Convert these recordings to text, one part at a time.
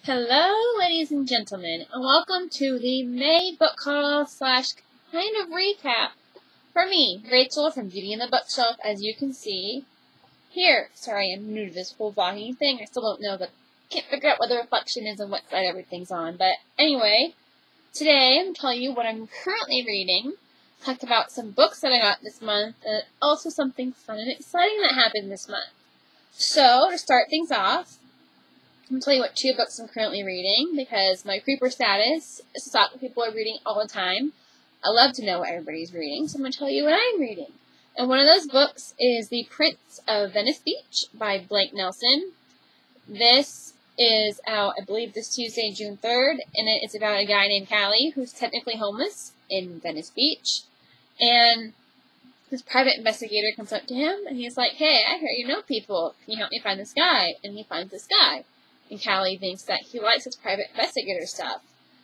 Hello, ladies and gentlemen, and welcome to the May book haul / kind of recap for me, Rachel from Beauty and the Bookshelf, as you can see here. Sorry, I'm new to this whole vlogging thing. I still don't know, but can't figure out what the reflection is and what side everything's on. But anyway, today I'm telling you what I'm currently reading. Talked about some books that I got this month, and also something fun and exciting that happened this month. So, to start things off, I'm going to tell you what 2 books I'm currently reading, because my creeper status is to talk what people are reading all the time. I love to know what everybody's reading, so I'm going to tell you what I'm reading. And one of those books is The Prince of Venice Beach by Blank Nelson. This is out, I believe, this Tuesday, June 3rd, and it's about a guy named Callie who's technically homeless in Venice Beach. And this private investigator comes up to him, and he's like, "Hey, I hear you know people. Can you help me find this guy?" And he finds this guy. And Callie thinks that he likes his private investigator stuff.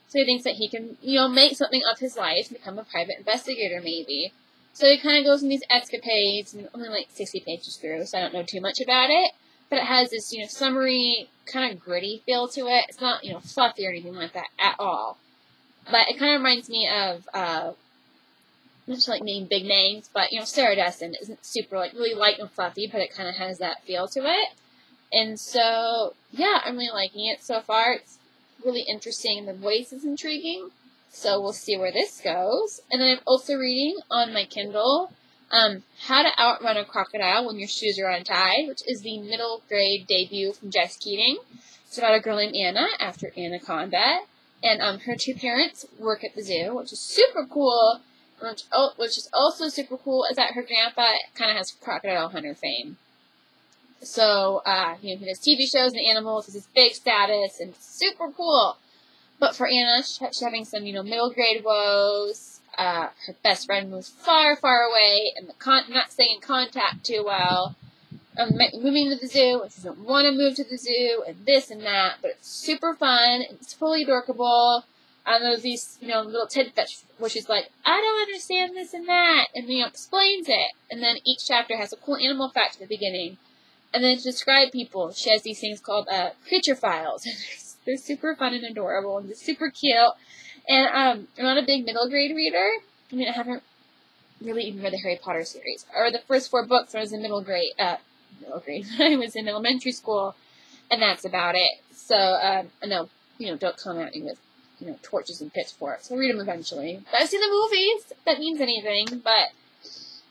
So he thinks that he can, make something of his life and become a private investigator, maybe. So he kind of goes on these escapades, and only like 60 pages through, so I don't know too much about it. But it has this, summary, kind of gritty feel to it. It's not, fluffy or anything like that at all. But it kind of reminds me of, not just like naming big names, but, Sarah Dessen isn't super, really light and fluffy, but it kind of has that feel to it. And so, yeah, I'm really liking it so far. It's really interesting, and the voice is intriguing. So we'll see where this goes. And then I'm also reading on my Kindle, How to Outrun a Crocodile When Your Shoes Are Untied, which is the middle grade debut from Jess Keating. It's about a girl named Anna after Anaconda. And her 2 parents work at the zoo, which is super cool. Which is also super cool is that her grandpa kind of has crocodile hunter fame. So, he does TV shows and animals, has this big status, and it's super cool. But for Anna, she's having some, middle grade woes. Her best friend moves far, far away, and not staying in contact too well. Moving to the zoo, and she doesn't want to move to the zoo, and this and that. But it's super fun, and it's fully dorkable. And there's these, little tidbits where she's like, "I don't understand this and that," and, explains it. And then each chapter has a cool animal fact at the beginning. And then to describe people, she has these things called creature files. They're super fun and adorable, and they're super cute. And I'm not a big middle grade reader. I mean, I haven't really even read the Harry Potter series. Or the first 4 books when I was in middle grade. I was in elementary school, and that's about it. So, I know, don't come at me with, torches and pitchforks. I'll read them eventually. But I've seen the movies, if that means anything, but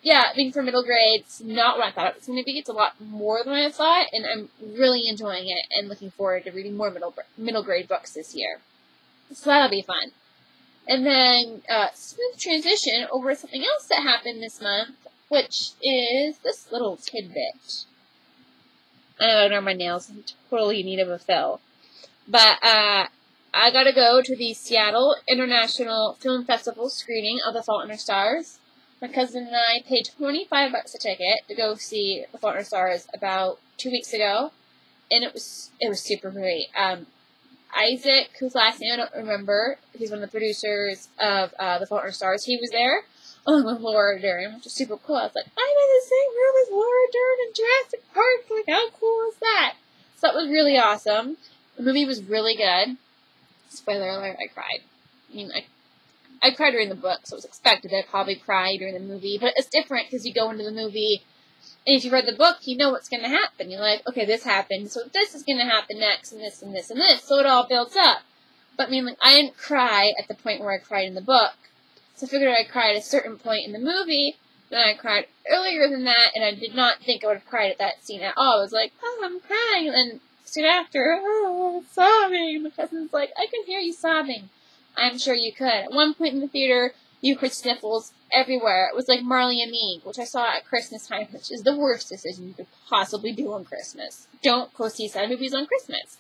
yeah, I think for middle grade, it's not what I thought it was going to be. It's a lot more than I thought, and I'm really enjoying it and looking forward to reading more middle grade books this year. So that'll be fun. And then, smooth transition over to something else that happened this month, which is this little tidbit. I know I don't have my nails. I'm totally in need of a fill. But, I gotta go to the Seattle International Film Festival screening of The Fault in Our Stars. My cousin and I paid $25 a ticket to go see The Fault in Our Stars about 2 weeks ago, and it was super great. Isaac, whose last name I don't remember, he's one of the producers of The Fault in Our Stars. He was there, along with Laura Dern, which was super cool. I was like, I'm in the same room as Laura Dern in Jurassic Park. Like, how cool is that? So that was really awesome. The movie was really good. Spoiler alert: I cried. I mean, I cried during the book, so it was expected that I'd probably cry during the movie. But it's different because you go into the movie, and if you read the book, you know what's going to happen. You're like, okay, this happened, so this is going to happen next, and this, and this, and this. So it all builds up. But I mean, I didn't cry at the point where I cried in the book. So I figured I'd cry at a certain point in the movie. Then I cried earlier than that, and I did not think I would have cried at that scene at all. I was like, oh, I'm crying. And then soon after, oh, I'm sobbing. My cousin's like, I can hear you sobbing. I'm sure you could. At one point in the theater, you heard sniffles everywhere. It was like Marley and Me, which I saw at Christmas time, which is the worst decision you could possibly do on Christmas. Don't go see sad movies on Christmas.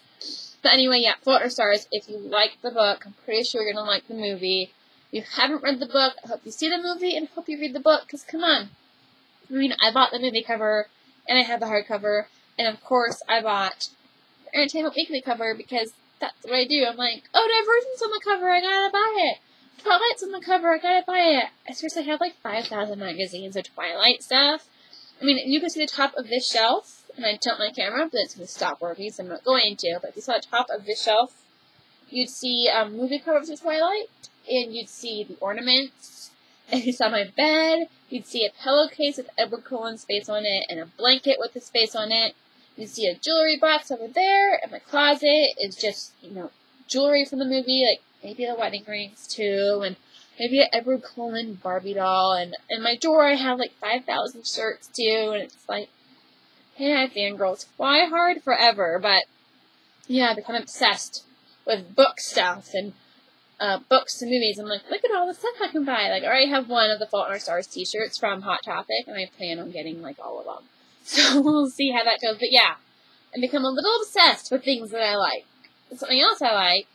But anyway, yeah, Fault in Our Stars. If you like the book, I'm pretty sure you're going to like the movie. If you haven't read the book, I hope you see the movie and hope you read the book, because come on. I mean, I bought the movie cover, and I have the hardcover, and of course I bought the Entertainment Weekly cover, because that's what I do. I'm like, oh, Divergent's on the cover, I gotta buy it. Twilight's on the cover, I gotta buy it. I seriously have like 5,000 magazines of Twilight stuff. I mean, you can see the top of this shelf and I tilt my camera, but it's going to stop working, so I'm not going to. But if you saw the top of this shelf, you'd see movie covers of Twilight, and you'd see the ornaments. And if you saw my bed, you'd see a pillowcase with Edward Cullen's face on it, and a blanket with his face on it. You'd see a jewelry box over there, and my closet is just, jewelry from the movie, like maybe the wedding rings too, and maybe an Edward Cullen Barbie doll, and in my drawer I have like 5,000 shirts too, and it's like, hey, I fangirls, fly hard forever, but yeah, I become obsessed with book stuff, and books and movies. I'm like, look at all the stuff I can buy. Like, I already have one of the Fault in Our Stars t-shirts from Hot Topic, and I plan on getting, like, all of them. So we'll see how that goes. But yeah, I become a little obsessed with things that I like. And something else I like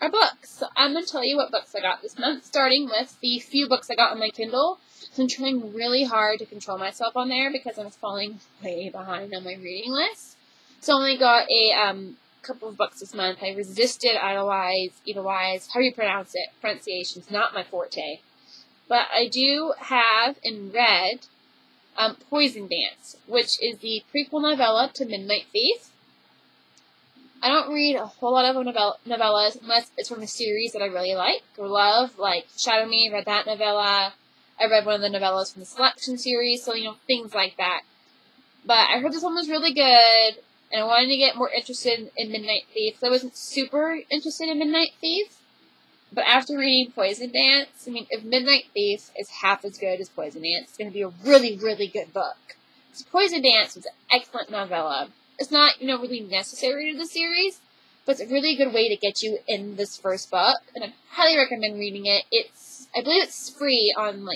are books. So I'm going to tell you what books I got this month, starting with the few books I got on my Kindle. So I'm trying really hard to control myself on there because I'm falling way behind on my reading list. So I only got a couple of books this month. I resisted Edelweiss, how do you pronounce it? Pronunciation's not my forte. But I do have in red Poison Dance, which is the prequel novella to Midnight Thief. I don't read a whole lot of novellas unless it's from a series that I really like or love, like Shadow Me, read that novella. I read one of the novellas from the Selection series, so, things like that. But I heard this one was really good, and I wanted to get more interested in Midnight Thief, because I wasn't super interested in Midnight Thief. But after reading Poison Dance, if Midnight Thief is half as good as Poison Dance, it's going to be a really, really good book. Because Poison Dance was an excellent novella. It's not, really necessary to the series, but it's a really good way to get you in this first book, and I highly recommend reading it. I believe it's free on,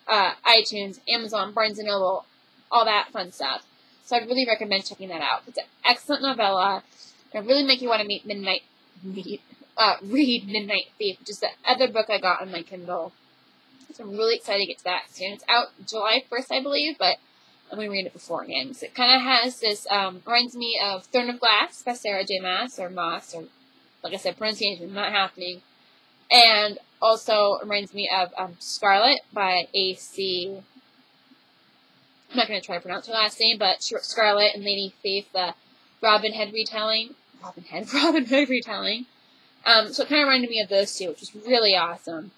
iTunes, Amazon, Barnes & Noble, all that fun stuff. So I'd really recommend checking that out. It's an excellent novella. It'll really make you want to read Midnight Thief, which is the other book I got on my Kindle. So I'm really excited to get to that soon. It's out July 1st, I believe, but I'm going to read it beforehand. So it kind of has this, reminds me of Throne of Glass by Sarah J. Maas, or like I said, pronunciation not happening. And also reminds me of Scarlet by A.C. I'm not going to try to pronounce her last name, but she wrote Scarlet and Lady Thief, the Robin Hood retelling. So it kind of reminded me of those two, which was really awesome.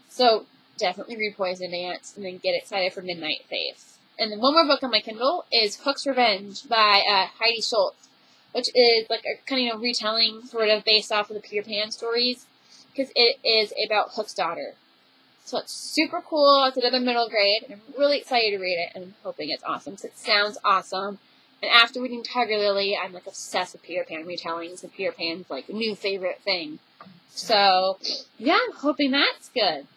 So definitely read Poison Dance and then get excited for Midnight Thief. And then one more book on my Kindle is Hook's Revenge by Heidi Schultz, which is like a kind of retelling sort of based off of the Peter Pan stories, because it is about Hook's daughter. So it's super cool. It's another middle grade, and I'm really excited to read it, and I'm hoping it's awesome, because it sounds awesome. And after reading Tiger Lily, I'm, obsessed with Peter Pan retellings, and Peter Pan's, a new favorite thing. So, yeah, I'm hoping that's good.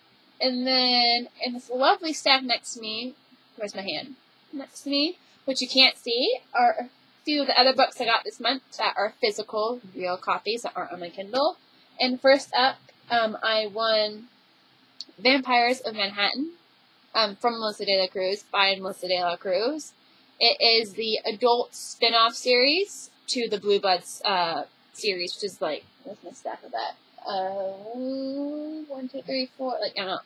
And then, in this lovely stack next to me, where's my hand? Next to me, which you can't see, are a few of the other books I got this month that are physical, real copies that aren't on my Kindle. And first up, I won Vampires of Manhattan from Melissa De La Cruz by Melissa De La Cruz. It is the adult spin-off series to the Blue Bloods series, which is what's my stack of that? 1, 2, 3, 4,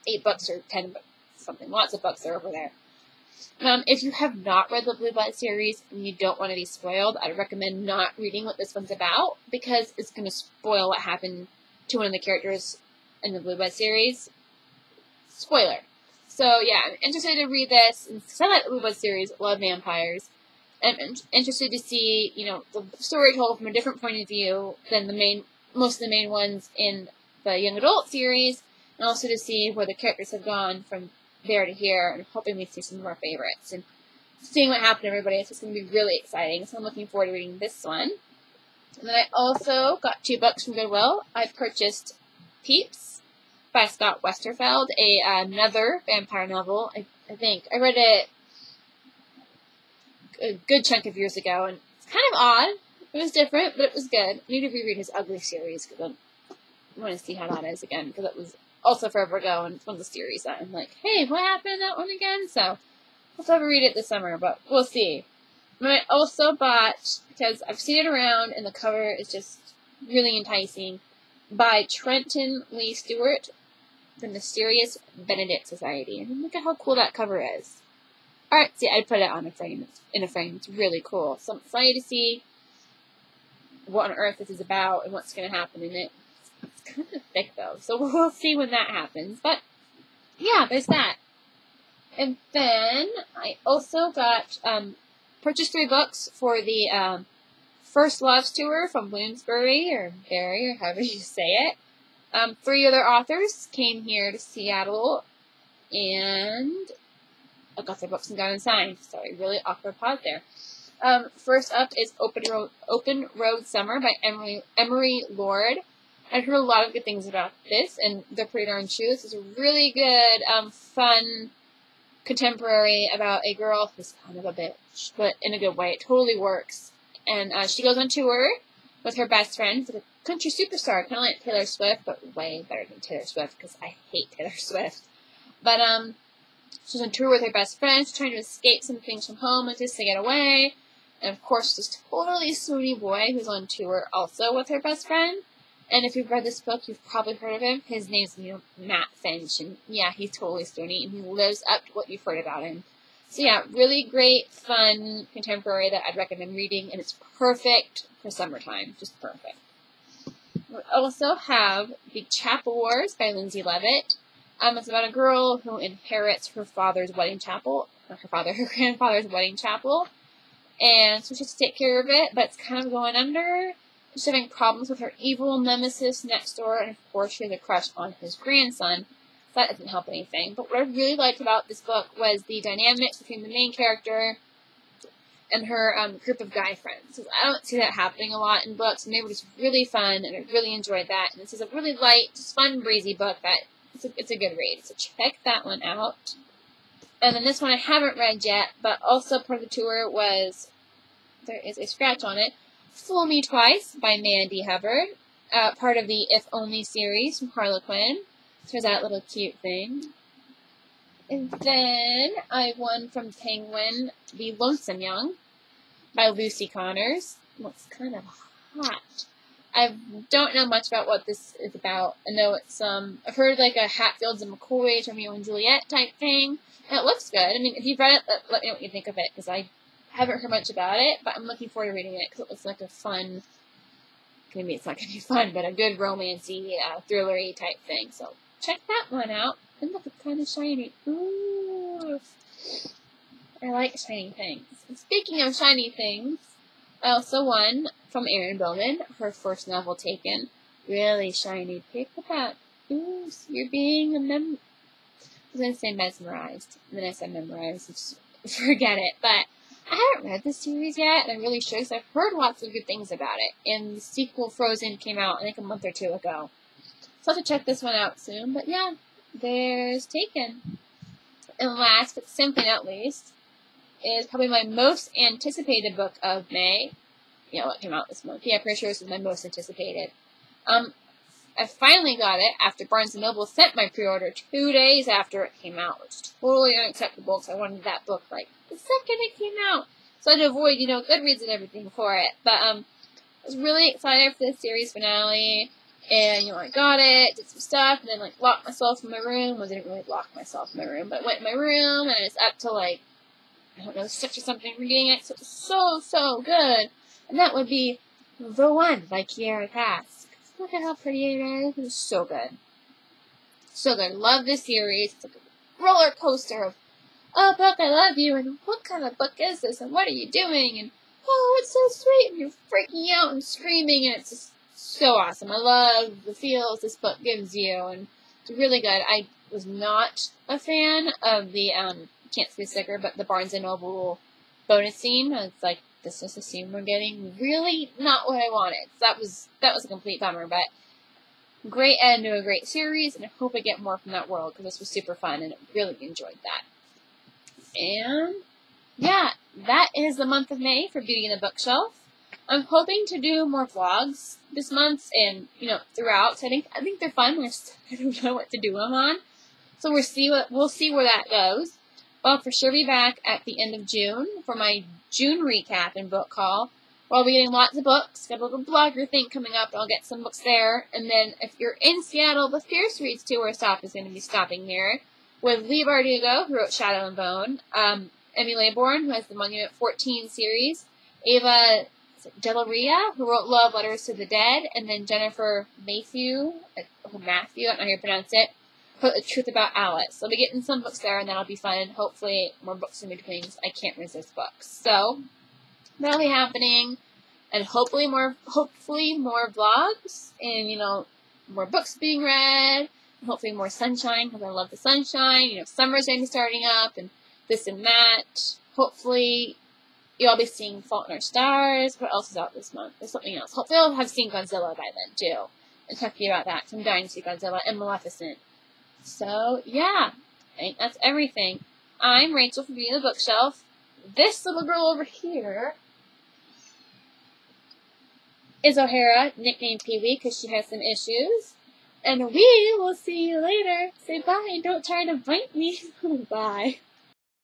8 books or 10 books, something. Lots of books are over there. If you have not read the Blue Bloods series and you don't want to be spoiled, I'd recommend not reading what this one's about, because it's going to spoil what happened to one of the characters in the Blue Bloods series. Spoiler. So, yeah, I'm interested to read this, and because I like the Blue Bloods series, love vampires. I'm interested to see, the story told from a different point of view than most of the main ones in the young adult series, and also to see where the characters have gone from there to here, and hoping we see some of our favorites, and seeing what happened to everybody. It's just going to be really exciting, so I'm looking forward to reading this one. And then I also got 2 books from Goodwill. I purchased Peeps by Scott Westerfeld, another vampire novel. I think I read it a good chunk of years ago, and it's kind of odd. It was different, but it was good. I need to reread his Ugly series, because I want to see how that is again, because it was also forever ago, and it's one of the series that I'm like, hey, what happened to that one again? So I'll have to read it this summer, but we'll see. And I also bought, because I've seen it around, and the cover is just really enticing, by Trenton Lee Stewart, The Mysterious Benedict Society. And look at how cool that cover is. art. See, I put it on a frame. In a frame. It's really cool. So I'm excited to see what on earth this is about and what's going to happen in it. It's kind of thick though, so we'll see when that happens. But yeah, there's that. And then I also got purchased 3 books for the First Loves Tour from Bloomsbury or Barry or however you say it. 3 other authors came here to Seattle, and I got their books and got them signed. Sorry, really awkward pause there. First up is Open Road Summer by Emery Lord. I've heard a lot of good things about this, and they're pretty darn true. This is a really good, fun contemporary about a girl who's kind of a bitch, but in a good way. It totally works. And she goes on tour with her best friend, the country superstar, kind of like Taylor Swift, but way better than Taylor Swift, because I hate Taylor Swift. But she's on tour with her best friend. She's trying to escape some things from home and just to get away. And of course, this totally snooty boy who's on tour also with her best friend. And if you've read this book, you've probably heard of him. His name's Matt Finch, and yeah, he's totally stony, and he lives up to what you've heard about him. So yeah, really great, fun contemporary that I'd recommend reading, and it's perfect for summertime. Just perfect. We also have The Chapel Wars by Lindsay Levitt. It's about a girl who inherits her father's wedding chapel, not her grandfather's wedding chapel, and so she has to take care of it, but it's kind of going under. She's having problems with her evil nemesis next door, and of course she has a crush on his grandson. So that doesn't help anything. But what I really liked about this book was the dynamics between the main character and her group of guy friends. I don't see that happening a lot in books, and they were just really fun, and I really enjoyed that. And this is a really light, just fun, breezy book that it's a good read. So check that one out. And then this one I haven't read yet, but also part of the tour was, there is a scratch on it, Fool Me Twice by Mandy Hubbard, part of the If Only series from Harlequin. So there's that little cute thing. And then I won from Penguin The Lonesome Young by Lucy Connors. Looks kind of hot. I don't know much about what this is about. I know it's I've heard like a Hatfields and McCoy, Romeo and Juliet type thing. And it looks good. I mean, if you've read it, let me know what you think of it, because I haven't heard much about it, but I'm looking forward to reading it because it looks like a fun, maybe it's not going to be fun, but a good romancy, thrillery type thing. So check that one out. And look, it's kind of shiny. Ooh. I like shiny things. And speaking of shiny things, I also won from Erin Bowman, her first novel, Taken. Really shiny paperback. Ooh, so you're being I was going to say mesmerized. And then I said memorized. Forget it. But I haven't read this series yet, and I really should, because I've heard lots of good things about it. And the sequel, Frozen, came out, I think, a month or 2 ago. So I'll have to check this one out soon. But yeah, there's Taken. And last, but simply not least, is probably my most anticipated book of May. You know, what came out this month. Yeah, pretty sure this is my most anticipated. I finally got it after Barnes & Noble sent my pre-order 2 days after it came out, which is totally unacceptable, because I wanted that book, like, the second it came out. So I had to avoid, Goodreads and everything for it. But, I was really excited for the series finale, and, I got it, did some stuff, and then, like, locked myself in my room. Well, I didn't really lock myself in my room, but I went in my room, and I was up to, like, I don't know, 6 or something reading it, so it was so good. And that would be The One by Kiera Cass. Look at how pretty it is. It was so good. So good. Love this series. It's like a roller coaster of, oh, book, I love you, and what kind of book is this, and what are you doing, and oh, it's so sweet, and you're freaking out and screaming, and it's just so awesome. I love the feels this book gives you, and it's really good. I was not a fan of the, can't say sticker, but the Barnes & Noble bonus scene. It's like, this is the scene we're getting. Really not what I wanted. So that was a complete bummer, but great end to a great series, and I hope I get more from that world, because this was super fun, and I really enjoyed that. And, yeah, that is the month of May for Beauty in the Bookshelf. I'm hoping to do more vlogs this month, and, throughout, so I think they're fun. I don't know what to do them on. So we'll see where that goes. I'll for sure be back at the end of June for my June recap and book haul. I'll be getting lots of books. Got a little blogger thing coming up, and I'll get some books there. And then if you're in Seattle, the Fierce Reads tour stop is going to be stopping here with Leigh Bardugo, who wrote Shadow and Bone. Emmy Laybourne, who has the Monument 14 series, Ava Delaria, who wrote Love Letters to the Dead, and then Jennifer Matthew, I don't know how you pronounce it, wrote The Truth About Alice. So I'll be getting some books there, and that'll be fun, and hopefully more books in between, because I can't resist books. So that'll be happening, and hopefully more vlogs, and, more books being read, and hopefully more sunshine, because I love the sunshine. Summer's going to be starting up, and this and that. Hopefully you'll all be seeing Fault in Our Stars. What else is out this month? There's something else. Hopefully I'll have seen Godzilla by then, too. And talk to you about that. I'm dying to see Godzilla and Maleficent. So, yeah. I think that's everything. I'm Rachel from Beauty and the Bookshelf. This little girl over here is O'Hara, nicknamed Pee-wee, because she has some issues. And we will see you later. Say bye and don't try to bite me. Bye.